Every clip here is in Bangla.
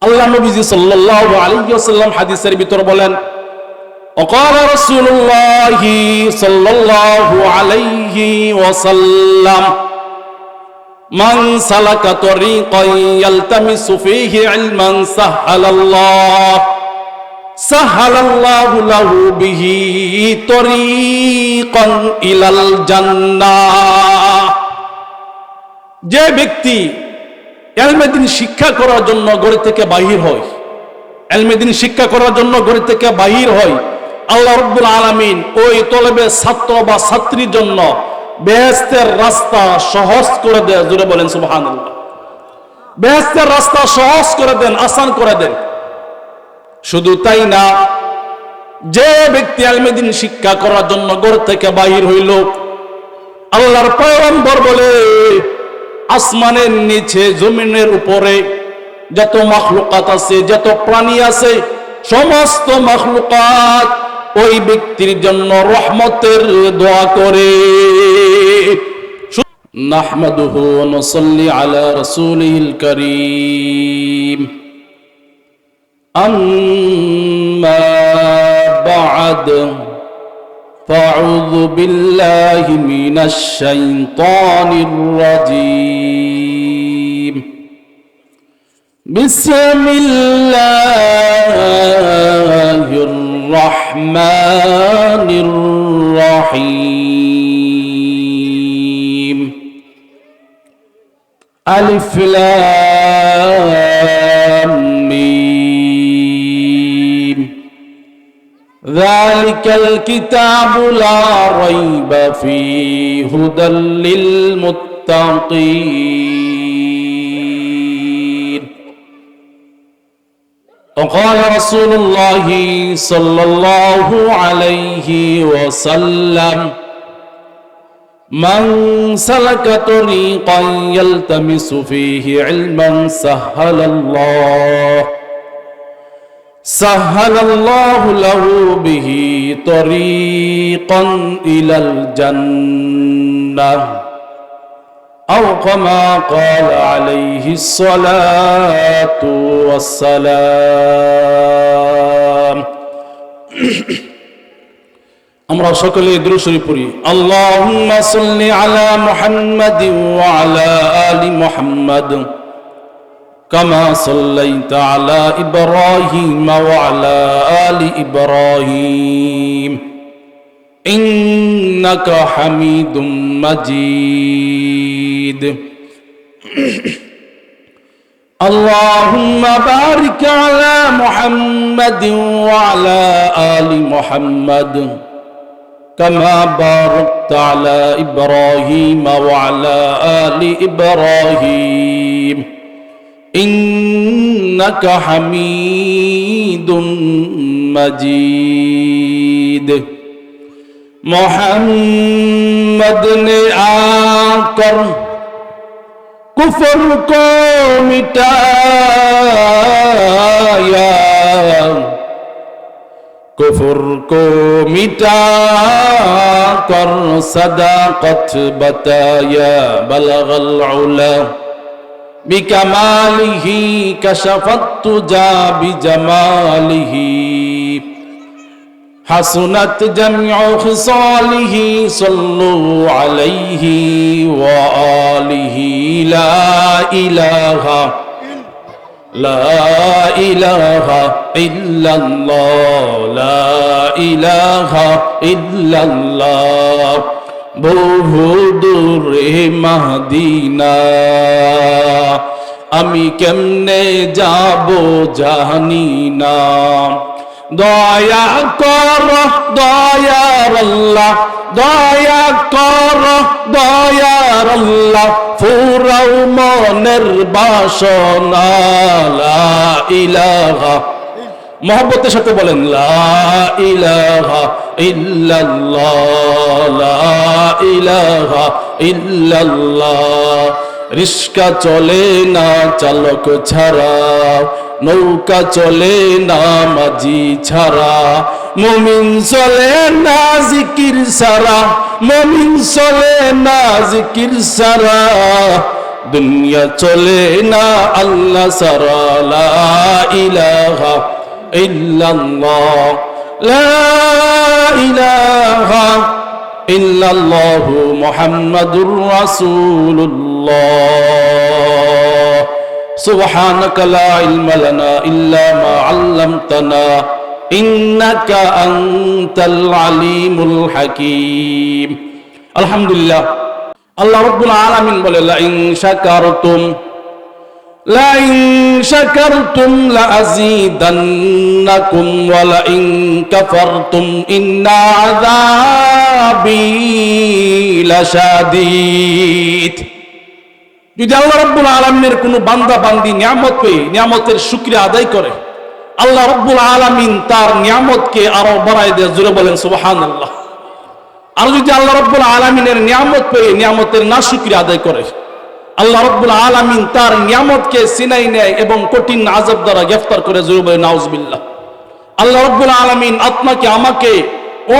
আল্লাহ নবীজি সাল্লাল্লাহু আলাইহি ওয়াসাল্লাম হাদিসের ভিতর বলেন, وقال رسول الله صلى الله عليه وسلم من سلك طريقا يلتمس فيه علما سهل الله له به طريقا إلى الجنة। যে ব্যক্তি ইলমে দ্বীন শিক্ষা করার জন্য ঘর থেকে বাহির হয়, ইলমে দ্বীন শিক্ষা করার জন্য ঘর থেকে বাহির হয়, আল্লাহ রাব্বুল আলামিন ওই তলবে ছাত্র বা ছাত্রীর জন্য বেহেশতের রাস্তা সহজ করে দেন। জোরে বলেন সুবহানাল্লাহ। বেহেশতের রাস্তা সহজ করে দেন, আসান করে দেন। শুধু তাই না, যে ব্যক্তি ইলমে দ্বীন শিক্ষা করার জন্য ঘর থেকে বাহির হইল, আল্লাহর পয়গম্বর বলে আসমানের নিচে জমিনের উপরে যত মাখলুকাত আছে, যত প্রাণী আছে, সমস্ত মাখলুকাত ওই ব্যক্তির জন্য রহমতের দোয়া করে। নাহমাদুহু ওয়া নুসাল্লি আলা রাসূলিল কারীম। আম্মা বা'দ ফাআউযু বিল্লাহি মিনাশ শাইতানির রাজীম। বিসমিল্লাহির রহমানির রহিম। আলিফ লাম মিম। যালিকাল কিতাবু লা রাইবা ফীহি হুদাল লিল মুত্তাকিন। وقال رسول الله صلى الله عليه وسلم من سلك طريقا يلتمس فيه علما سهل الله له به طريقا إلى الجنة أو كما قال عليه الصلاة والسلام। আমরা সকলে দুরূদ শরীফ পড়ি। আল্লাহুম্মা সাল্লি আলা মুহাম্মাদিন ওয়া আলা আলি মুহাম্মাদ কামা সাল্লাইতা আলা ইব্রাহিম ওয়া আলা আলি ইব্রাহিম ইন্নাকা হামিদুম মাজিদ। اللهم بارك على محمد وعلى آل محمد كما باركت على إبراهيم وعلى آل إبراهيم إنك حميد مجيد। मोहम्मद ने आकर कुफर को मिटाया, कुफर को मिटा कर सदाकत बताया। बलगल उला बिकमालिही कशफत तुजा बिजमालिही हसनत जमीउ खिसालिही सल्लु अलैहि व आलिहि। ला इलाहा इल्लल्लाह, ला इलाहा इल्लल्लाह। বহু দূরে মদিনা আমি কেমনে যাব জানি না। দয়া কর দয়ার আল্লাহ, দয়া কর দয়ার আল্লাহ, ফুরাও মনের বাসনা। লা ইলাহা, মহব্বতের সাথে বলেন লা ইলাহা ইল্লাল্লাহ, লা ইলাহা ইল্লাল্লাহ। রিস্কা চলে না চালক ছাড়া, নৌকা চলে না মাঝি ছাড়া, মুমিন চলে না জিকির ছাড়া, মুমিন চলে না জিকির ছাড়া, দুনিয়া চলে না আল্লাহ ছাড়া। লা ইলাহা ইল্লাল্লাহ লা ইলাহা ইল্লাল্লাহু মুহাম্মাদুর রাসূলুল্লাহ সুবহানাকা লা ইলমা লানা ইল্লা মা 'আল্লামতানা ইন্নাকা আনতাল আলিমুল হাকীম। আলহামদুলিল্লাহ। আল্লাহ রাব্বুল আলামিন বলে লা ইন শাকারতুম লা আযীদান্নাকুম ওয়া লা ইন কাফারতুম ইন্না আযাবি লাশাদীদ। যদি আল্লাহ রাব্বুল আলামিনের কোনো বান্দা বান্দি নিয়ামত পেয়ে নিয়ামতের শুকরিয়া আদায় করে, আল্লাহ রাব্বুল আলামিন তার নিয়ামতকে আরো বাড়ায় দেয়। জোরে বলেন সুবহানাল্লাহ। আর যদি আল্লাহ রাব্বুল আলামিনের নিয়ামত পেয়ে নিয়ামতের নাশুকরিয়া আদায় করে, আল্লাহ রাব্বুল আলামিন তার নিয়ামতকে ছিনাই নেয় এবং কঠিন আযাব দ্বারা গ্রেফতার করে। জোরে বলেন নাউজুবিল্লাহ। আল্লাহ রাব্বুল আলামিন আপনাকে আমাকে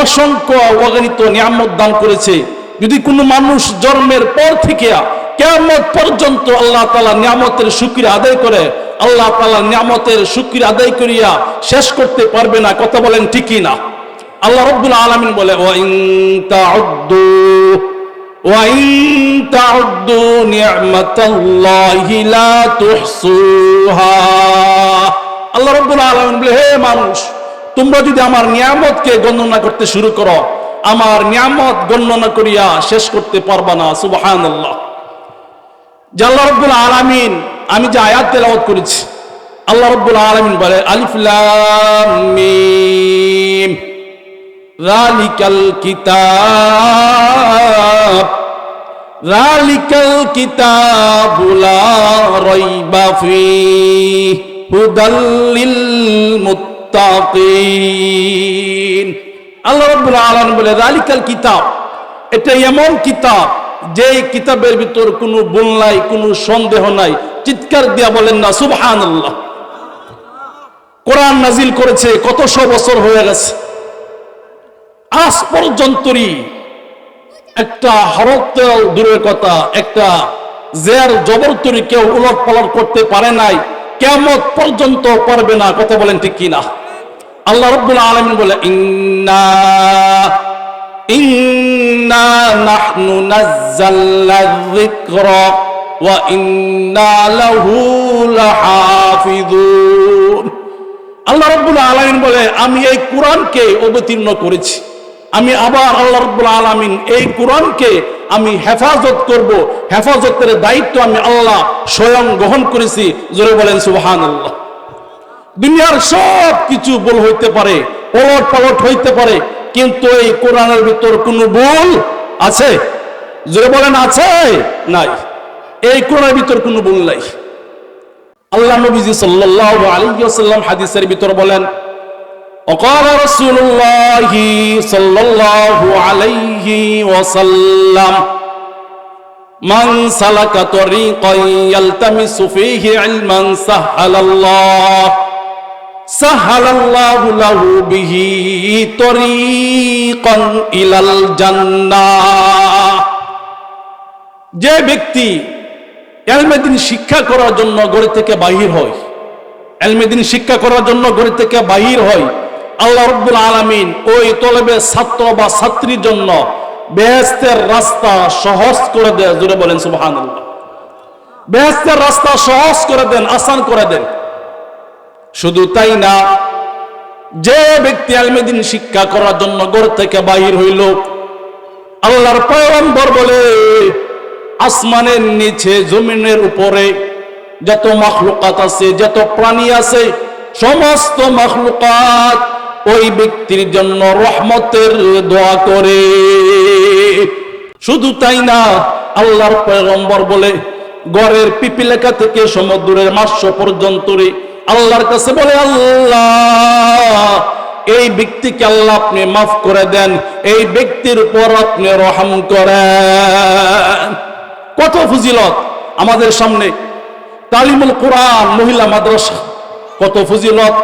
অসংখ্য অগণিত নিয়ামত দান করেছে। যদি কোনো মানুষ জন্মের পর থেকে কিয়ামত পর্যন্ত আল্লাহ তাআলা নিয়ামতের শুকরিয়া আদায় করে, আল্লাহ তাআলা নিয়ামতের শুকরিয়া আদায় করিয়া শেষ করতে পারবে না। কথা বলেন ঠিক কি না? আল্লাহ রাব্বুল আলামিন বলে ওয়া ইন তাউদ্দু নি'মাতাল্লাহি লা তুহসুহা। আল্লাহ রাব্বুল আলামিন বলে হে মানুষ, তোমরা যদি আমার নিয়ামতকে গণনা করতে শুরু করো, আমার নিয়ামত গণনা করিয়া শেষ করতে পারবা না। সুবহানাল্লাহ। আল্লাহ রাব্বুল আলামিন, আমি যে আয়াত তেলাওয়াত করেছি, আল্লাহ রাব্বুল আলামিন বলে আলিফ লাম মিম যালিকাল কিতাবু লা রাইবা ফীহি হুদাল লিল মুত্তাকিন। আল্লাহ রাব্বুল আলামিন বলে যালিকাল কিতাব, এটা এমন কিতাব যে কিতাবের ভিতর কোনো ভুল নাই, কোনো সন্দেহ নাই। চিৎকার দিয়া বলেন না সুবহানাল্লাহ। কোরআন নাজিল করেছে কত শো বছর হয়ে গেছে, আজ পর্যন্তই একটা হরফ দূরের কথা, একটা জের জবরতরি কেউ উলট পালট করতে পারে নাই, কিয়ামত পর্যন্ত পারবে না। কথা বলেন ঠিক কি না? আল্লাহ রাব্বুল আলামিন বলে ইন্না নাহনু নাযালনা যিকরা ওয়া ইন্না লাহু লাহাফিযুন। আল্লাহ রাব্বুল আলামিন বলে আমি এই কোরআনকে অবতীর্ণ করেছি, আমি আবার আল্লাহ রাব্বুল আলামিন এই কোরআনকে আমি হেফাজত করব, হেফাজতের দায়িত্ব আমি আল্লাহ স্বয়ং গ্রহণ করেছি। জোরে বলেন সুবহানাল্লাহ। দুনিয়ার সব কিছু ভুল হইতে পারে, ওলট পালট হইতে পারে, কিন্তু এই কোরআনের ভিতর কোনো ভুল আছে? জোরে বলেন আছে? নাই। এই কোরআনের ভিতর কোনো ভুল নাই। আল্লাহ নবীজি সাল্লাল্লাহু আলাইহি ওয়াসাল্লাম হাদিসের ভিতর বলেন وقال رسول الله صلى الله عليه وسلم من سلك طريقا يلتمس فيه علما سهل الله له به طريقا إلى الجنة। যে ব্যক্তি ইলমে দ্বীন শিক্ষা করার জন্য ঘর থেকে বাহির হয়, ইলমে দ্বীন শিক্ষা করার জন্য ঘর থেকে বাহির হয়, আল্লাহ রাব্বুল আলামিন ওই তলবে ছাত্র বা ছাত্রীর জন্য বেহেশতের রাস্তা সহজ করে দেয়। জোরে বলেন সুবহানাল্লাহ। বেহেশতের রাস্তা সহজ করে দেন, আসান করে দেন। শুধু তাই না, যে ব্যক্তি ইলমে দ্বীন শিক্ষা করার জন্য ঘর থেকে বাহির হইল, আল্লাহর পয়গম্বর বলে আসমানের নিচে জমিনের উপরে যত মাখলুকাত আছে, যত প্রাণী আছে, সমস্ত মাখলুকাত ওই ব্যক্তির জন্য রহমতের দোয়া করে। শুধু তাই না, আল্লাহর পয়গম্বর বলে গড়ের পিপিলেখা থেকে সমুদ্রের মাছ পর্যন্ত আল্লাহর কাছে বলে আল্লাহ এই ব্যক্তিকে আল্লাহ আপনি মাফ করে দেন, এই ব্যক্তির উপর আপনি রহম করেন। কত ফজিলত আমাদের সামনে। তালিমুল কোরআন মহিলা মাদ্রাসা, কত ফজিলত।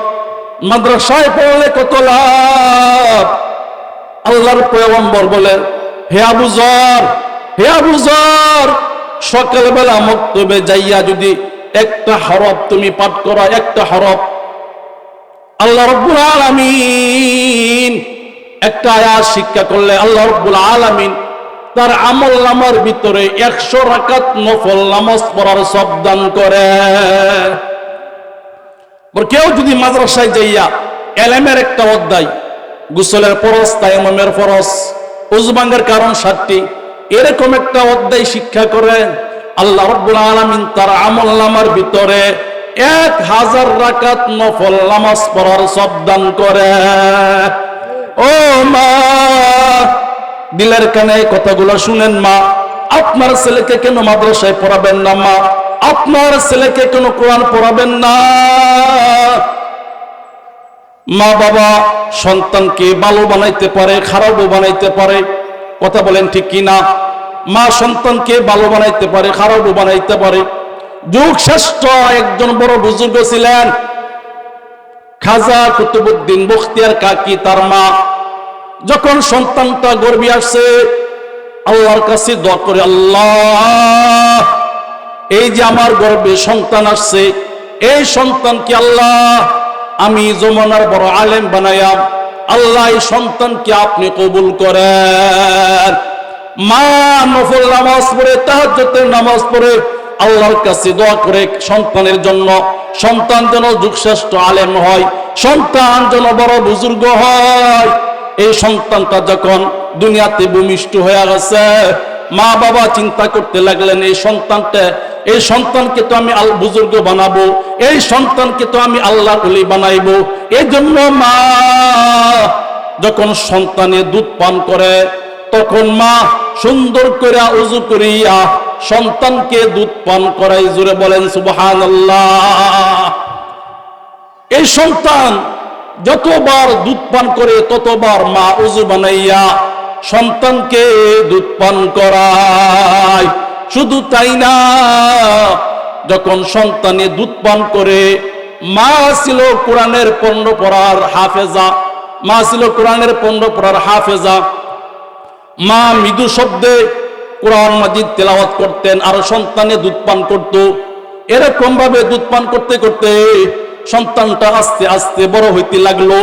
মাদ্রাসায় পড়লে কত লাভ। আল্লাহর পয়গম্বর বলে হে আবু যর, সকালবেলা মক্তবে যাইয়া যদি একটা হরফ তুমি পাঠ করা, একটা হরফ আল্লাহ রাব্বুল আলামিন একটা আয়াত শিক্ষা করলে আল্লাহ রাব্বুল আলামিন তার আমল নামার ভিতরে 100 রাকাত নফল নামাজ পড়ার সব দান করে। কেউ যদি মাদ্রাসায় যাইয়া এলেমের একটা অধ্যায়, গোসলের ফরজ, তায়াম্মুমের ফরজ, ওযু ভাঙার কারণ 7টি, এরকম একটা অধ্যায় শিক্ষা করে, আল্লাহ রাব্বুল আলামিন তার আমল নামার ভিতরে 1000 রাকাত নফল নামাজ পড়ার সব দান করে। ও মা, দিলের কানে কথাগুলো শুনেন মা। আপনার ছেলেকে কেন মাদ্রাসায় পড়াবেন না মা? আপনার ছেলেকে কেন কোরআন পড়াবেন না? মা বাবা সন্তানকে ভালো বানাইতে পারে, খারাপও বানাইতে পারে। কথা বলেন ঠিক কি না? মা সন্তানকে ভালো বানাইতে পারে, খারাপও বানাইতে পারে। যুগ শ্রেষ্ঠ একজন বড় বুজুর্গ ছিলেন খাজা কুতুবউদ্দিন বখতিয়ার কাকি। তার মা যখন সন্তানটা গর্ভে আসছে আল্লাহর কাছে দোয়া করে, আল্লাহ এই যে আমার গর্ভে সন্তান আসছে, এই সন্তানকে আল্লাহ আমি জমানার বড় আলেম বানাইয়া, আল্লাহ এই সন্তানকে আপনি কবুল করেন। মা নফল নামাজ পড়ে, তাহাজ্জুদের নামাজ পড়ে আল্লাহর কাছে দোয়া করে সন্তানের জন্য, সন্তান যেন যুগশ্রেষ্ঠ আলেম হয়, সন্তান যেন বড় বুজুর্গ হয়। এই সন্তানটা যখন দুনিয়াতে ভূমিষ্ঠ হয়ে গেছে, মা বাবা চিন্তা করতে লাগলেন এই সন্তানকে তো আমি বুজুর্গ বানাবো, এই সন্তানকে তো আমি আল্লাহর ওলি বানাইবো। এই জন্য মা যখন সন্তানের দুধ পান করে তখন মা সুন্দর করে ওযু করিয়া সন্তানকে দুধ পান করাই। জোরে বলেন সুবহানাল্লাহ। এই সন্তান যতবার দুধ পান করে ততবার মা ওযু বানাইয়া সন্তানকে দুধ পান করায়। শুধু তাই না, যখন সন্তানে দুধ পান করে, মা ছিল কোরআনের 15 পড়ার হাফেজা, মা ছিল কোরআনের 15 পড়ার হাফেজা। মা মৃদু শব্দে কোরআন মাজিদ তেলাওয়াত করতেন আর সন্তানে দুধ পান করত। এরকম ভাবে দুধ পান করতে করতে সন্তানটা আস্তে আস্তে বড় হইতে লাগলো।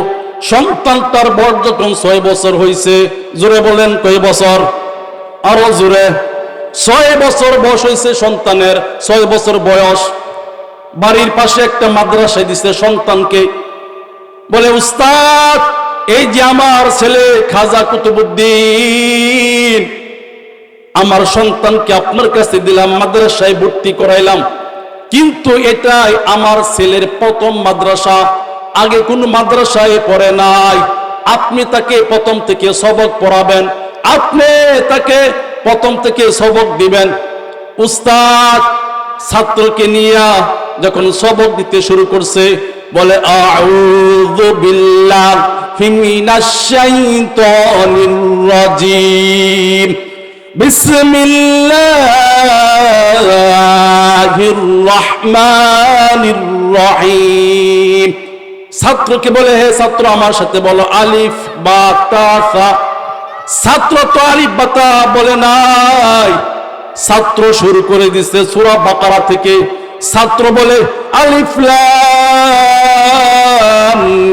সন্তানটার বয়স যখন 6 বছর হয়েছে, জোরে বলেন কয় বছর? আরো জোরে। 6 বছর বয়স হয়েছে সন্তানের। 6 বছর বয়স, বাড়ির পাশে একটা মাদ্রাসায় দিছে সন্তানকে। বলে, উস্তাদ এই যে আমার ছেলে খাজা কুতুবউদ্দিন, আমার সন্তানকে আপনার কাছে দিলাম, মাদ্রাসায় ভর্তি করাইলাম, কিন্তু এটাই আমার ছেলের প্রথম মাদ্রাসা, আগে কোন মাদ্রাসায় পড়ে নাই। আপনি তাকে প্রথম থেকে সবক পড়াবেন, আপনি তাকে প্রথম থেকে সবক দিবেন। উস্তাদ ছাত্রকে নিয়ে যখন সবক দিতে শুরু করছে, বলে আউযু বিল্লাহি মিনাশ শাইতানির রাজিম, বিসমিল্লাহির রহমানির রহিম। ছাত্রকে বলে, হে ছাত্র আমার সাথে বলো আলিফ বা তা সা। ছাত্র তো আলিফ বা তা বলে নাই, ছাত্র শুরু করে দিচ্ছে সূরা বাকারা থেকে। ছাত্র বলে আলিফ লাম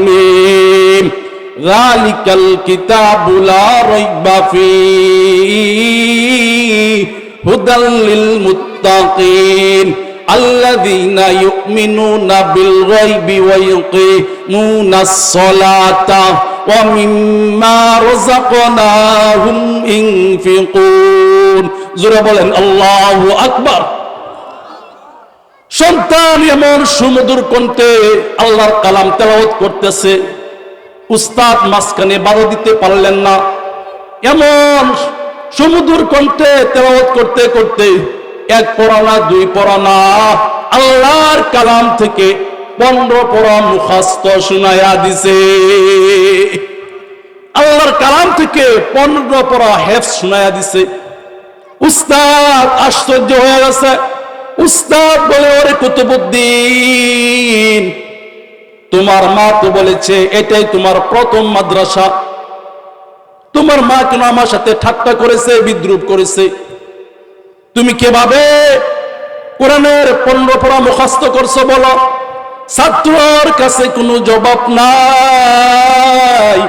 মিম যালিকাল কিতাবু লা রাইবা ফীহি হুদাল লিল মুত্তাকিন আল্লাযীনা ইউমিনুনা বিল গায়বি ওয়া ইউকিমুনাস সালাতা ওয়া মিম্মা রাযাকনাহুম ইনফিকুন। জোরে বলেন আল্লাহু আকবার। সন্তান এমন সুমধুর কণ্ঠে আল্লাহর কালাম তেলাওয়াত করতেছে, উস্তাদ মাঝখানে বাধা দিতে পারলেন না। এমন সুমধুর কণ্ঠে তেলাওয়াত করতে করতে 1 পড়া না 2 পড়া না, আল্লাহর কালাম থেকে 15 পড়া মুখস্থ শুনায়া দিছে। আল্লাহর কালাম থেকে 15 পড়া হেফজ শুনায়া দিছে। উস্তাদ আশ্চর্য হয়ে গেছে। উস্তাদ বলে, ওরে কুতুবউদ্দিন, তোমার মা তো বলেছে এটাই তোমার প্রথম মাদ্রাসা, তোমার মা কেন আমার সাথে ঠাট্টা করেছে, বিদ্রুপ করেছে? তুমি কিভাবে কোরআনের 15 পড়া মুখস্থ করছো বলো? ছাত্রর কাছে কোনো জবাব নাই।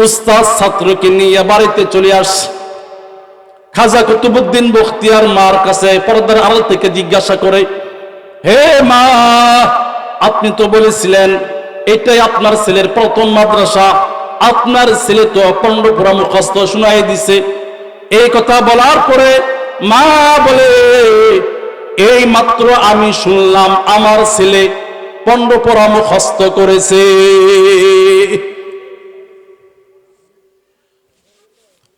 উস্তাদ ছাত্রকে নিয়ে বাড়িতে চলে আসছে। খাজা কুতুবউদ্দিন বখতিয়ার মার কাছে পর্দার আড়াল থেকে জিজ্ঞাসা করে, হে মা, আপনি তো বলেছিলেন এটাই আপনার ছেলের প্রথম মাদ্রাসা, আপনার ছেলে তো পণ্ডপুরা মুখস্থ শুনাই দিছে। এই কথা বলার পরে মা বলে, এই মাত্র আমি শুনলাম আমার ছেলে পণ্ডপুরা মুখস্থ করেছে।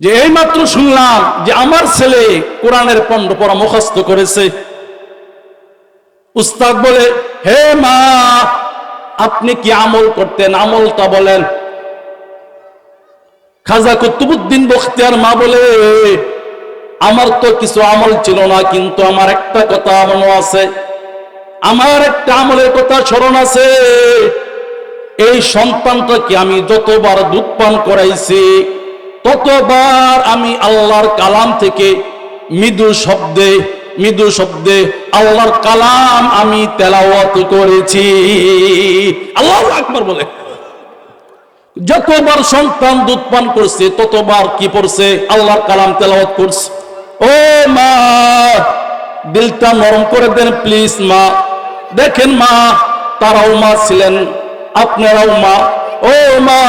যে এই মাত্র শুনলাম যে আমার ছেলে কোরআনের পণ্ডপুরা মুখস্থ করেছে। উস্তাদ বলে, হে মা, আপনি কি আমল করতেন, আমলটা বলেন। খাজা কুতুবউদ্দিন বখতিয়ার মা বলে, আমার তো কিছু আমল ছিল না, কিন্তু আমার একটা কথা মনে আছে, আমার একটা আমলের কথা স্মরণ আছে। এই সন্তানটাকে আমি যতবার দুধ পান করাইছি ততবার আমি আল্লাহর কালাম থেকে মৃদু শব্দে আল্লাহর কালাম আমি তেলাওয়াত করেছি। আল্লাহু আকবার বলে। যতবার সন্তান দুধ পান করছে ততবার কি পড়ছে, আল্লাহর কালাম তেলাওয়াত করছে। ও মা, দিলটা নরম করে দেন প্লিজ মা। দেখেন মা, তারাও মা ছিলেন, আপনারাও মা। ও মা,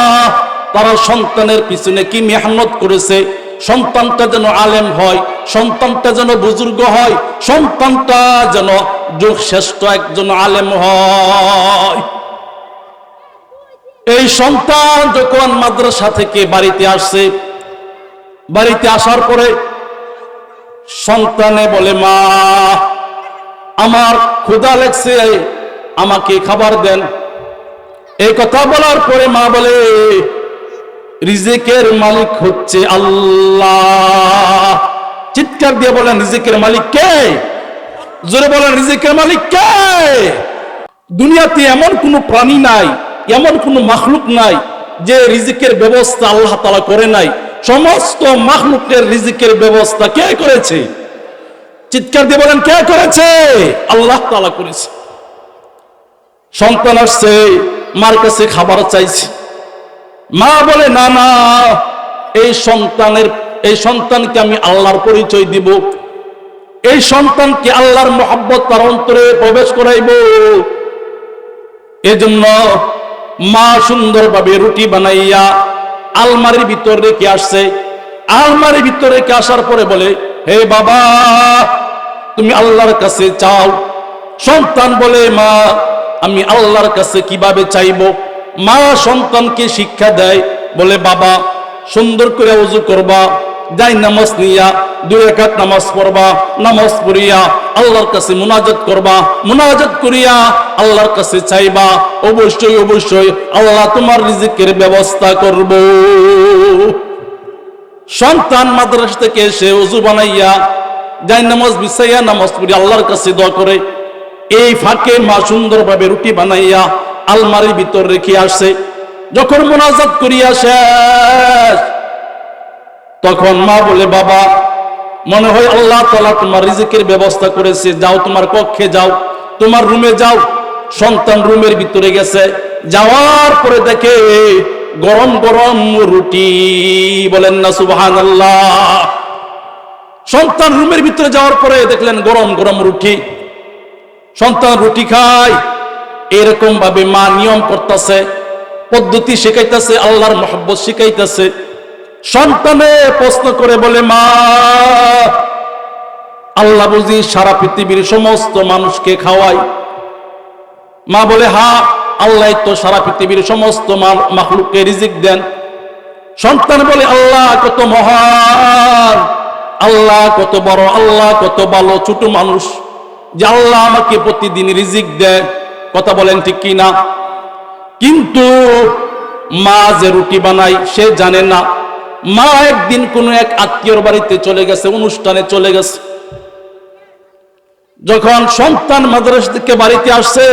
তারা সন্তানের পিছনে কি মেহনত করেছে, সন্তানটা যেন আলেম হয়, সন্তানটা যেন বুজুর্গ হয়, সন্তানটা যেন যুগ শ্রেষ্ঠ একজন আলেম হয়। এই সন্তান যখন মাদ্রাসা থেকে বাড়িতে আসছে, বাড়িতে আসার পরে সন্তানে বলে, মা, আমার ক্ষুধা লাগছে, আমাকে খাবার দেন। এই কথা বলার পরে মা বলে, রিজিকের মালিক হচ্ছে আল্লাহ। চিৎকার দিয়ে বলেন, রিজিকের মালিক কে? জোরে বলেন, রিজিকের মালিক কে? দুনিয়াতে এমন কোন প্রাণী নাই, এমন কোন মাখলুক নাই যে রিজিকের ব্যবস্থা আল্লাহ তাআলা করে নাই। সমস্ত মাখলুকের রিজিকের ব্যবস্থা কে করেছে? চিৎকার দিয়ে বলেন, কে করেছে? আল্লাহ তাআলা করেছে। সন্তান আসছে, মার কাছে খাবার চাইছে। মা বলে, না না, এই সন্তানকে আমি আল্লাহর পরিচয় দিব, এই সন্তানকে আল্লাহর মহব্বত তার অন্তরে প্রবেশ করাইব। এজন্য মা সুন্দরভাবে রুটি বানাইয়া আলমারির ভিতর রেখে আসছে। আলমারির ভিতর রেখে আসার পরে বলে, হে বাবা, তুমি আল্লাহর কাছে চাও। সন্তান বলে, মা, আমি আল্লাহর কাছে কিভাবে চাইব? মা সন্তানকে শিক্ষা দেয়, বলে, বাবা, সুন্দর করে ওযু করবা, যাই নামাজ নিয়া 2 রাকাত নামাজ পড়বা, নামাজ পড়িয়া আল্লাহর কাছে মুনাজাত করবা, মুনাজাত করিয়া আল্লাহর কাছে চাইবা। অবশ্যই অবশ্যই আল্লাহ তোমার রিজিকের ব্যবস্থা করব। সন্তান মাদ্রাসা থেকে এসে ওযু বানাইয়া যাই নামাজ বিছাইয়া নামাজ পড়ি আল্লাহর কাছে দোয়া করে। এই ফাঁকে মা সুন্দরভাবে রুটি বানাইয়া আলমারির ভিতর রেখে আসছে। যখন মুনাজাত করিয়া শেষ, তখন মা বলে, বাবা, মনে হয় আল্লাহ তাআলা তোমার রিজিকের ব্যবস্থা করেছে, যাও তোমার কক্ষে যাও, তোমার রুমে যাও। সন্তান রুমের ভিতরে গেছে, যাওয়ার পরে দেখে গরম গরম রুটি। বলেন না সুবহানাল্লাহ। সন্তান রুমের ভিতরে যাওয়ার পরে দেখলেন গরম গরম রুটি। সন্তান রুটি খায়। এরকম ভাবে মা নিয়ম করতেছে, পদ্ধতি শিখাইতেছে, আল্লাহর মহব্বত শিখাইতেছে। সন্তানে প্রশ্ন করে বলে, মা, আল্লাহ বুঝি সারা পৃথিবীর সমস্ত মানুষকে খাওয়ায়? মা বলে, হ্যাঁ, আল্লাহ তো সারা পৃথিবীর সমস্ত মাখলুককে রিজিক দেন। সন্তান বলে, আল্লাহ কত মহান, আল্লাহ কত বড়, আল্লাহ কত ভালো। ছোট মানুষ যে আল্লাহ আমাকে প্রতিদিন রিজিক দেয়। কথা বলেন ঠিক কি না? কিন্তু মা যে রুটি বানায় সে জানে না। মা একদিন কোনো এক আত্মীয়র বাড়িতে চলে গেছে, অনুষ্ঠানে চলে গেছে। যখন সন্তান মাদ্রাসা থেকে বাড়িতে আসছে,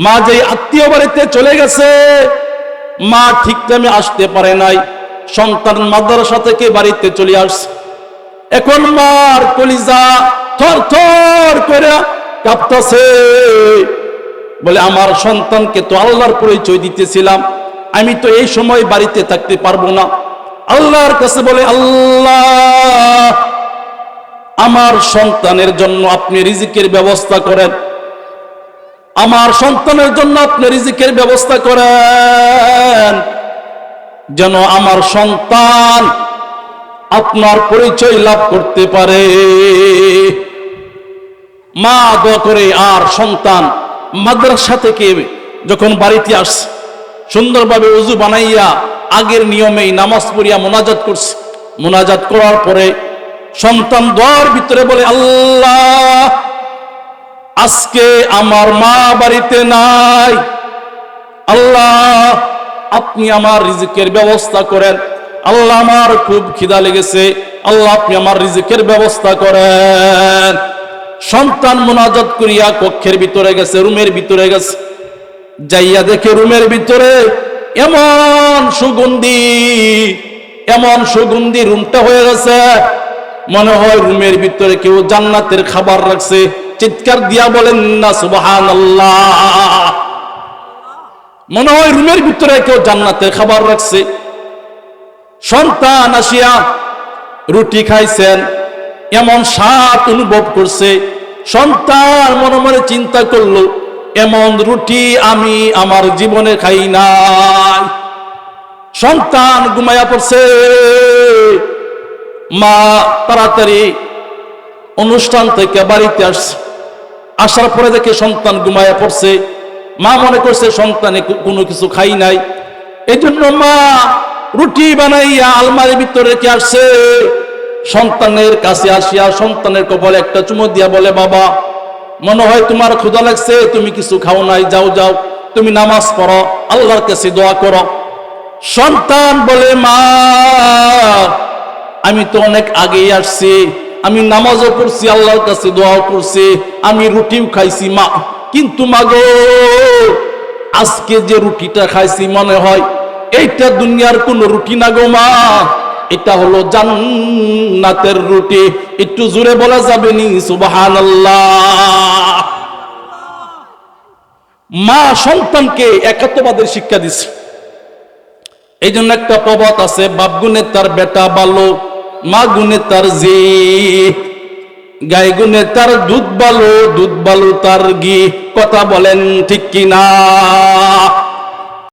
মা যে আত্মীয় বাড়িতে চলে গেছে, মা ঠিক টাইমে আসতে পারে নাই। সন্তান মাদ্রাসা থেকে বাড়িতে চলে আসছে। এখন মার কলিজা থর থর করে কাঁপতাছে, বলে আমার সন্তানকে তো আল্লাহর পরিচয় দিতেছিলাম, আমি তো এই সময় বাড়িতে থাকতে পারবো না। আল্লাহর কাছে বলে, আল্লাহ আমার সন্তানের জন্য আপনি রিজিকের ব্যবস্থা করেন, আমার সন্তানের জন্য আপনি রিজিকের ব্যবস্থা করেন, যেন আমার সন্তান আপনার পরিচয় লাভ করতে পারে। মা দোয়া করে, আর সন্তান মাদ্রাসা থেকে যখন বাড়িতে আসছে, সুন্দরভাবে ওযু বানাইয়া আগের নিয়মেই নামাজ পড়িয়া মোনাজাত করছে। মোনাজাত করার পরে সন্তান দোয়ার ভিতরে বলে, আল্লাহ আজকে আমার মা বাড়িতে নাই, আল্লাহ আপনি আমার রিজিকের ব্যবস্থা করেন, আল্লাহ আমার খুব খিদা লেগেছে, আল্লাহ আপনি আমার রিজিকের ব্যবস্থা করেন। সন্তান মোনাজাত করিয়া কক্ষের ভিতরে গেছে, রুমের ভিতরে গেছে, যাইয়া দেখে রুমের ভিতরে এমন সুগন্ধি, এমন সুগন্ধি রুমটা হয়ে গেছে, মনে হয় রুমের ভিতরে কেউ জান্নাতের খাবার রাখছে। চিৎকার দিয়া বলেন না সুবহানাল্লাহ। মনে হয় রুমের ভিতরে কেউ জান্নাতের খাবার রাখছে। সন্তান আসিয়া রুটি খাইছেন, এমন স্বাদ অনুভব করছে। সন্তান মনে মনে চিন্তা করলো, এমন রুটি আমি আমার জীবনে খাই নাই। সন্তান ঘুমায়া পড়ছে। মা তাড়াতাড়ি অনুষ্ঠান থেকে বাড়িতে আসছে, আসার পরে দেখে সন্তান ঘুমায়া পড়ছে। মা মনে করছে সন্তানে কোনো কিছু খাই নাই, এই জন্য মা রুটি বানাইয়া আলমারির ভিতরে রেখে আসছে। সন্তানের কাছে আসিয়া সন্তানের কপালে একটা চুমু দিয়া বলে, বাবা মনে হয় তোমার ক্ষুধা লাগছে, তুমি কিছু খাও নাই, যাও যাও তুমি নামাজ পড়ো, আল্লাহর কাছে দোয়া করো। সন্তান বলে, মা আমি তো অনেক আগেই আসছি, আমি নামাজও পড়ছি, আল্লাহর কাছে দোয়াও করছি, আমি রুটিও খাইছি মা, কিন্তু মাগো আজকে যে রুটিটা খাইছি মনে হয় এইটা দুনিয়ার কোন রুটি না গো মা, এটা হলো জান্নাতের রুটি। একটু জোরে বলা যাবে নি সুবহানাল্লাহ। মা সন্তানকে একাত্মবাদের শিক্ষা দিচ্ছে। এই জন্য একটা প্রবাদ আছে, বাপ গুণে তার বেটা ভালো, মা গুণে তার জি, গাই গুণে তার দুধ ভালো, দুধ ভালো তার ঘি। কথা বলেন ঠিক কিনা?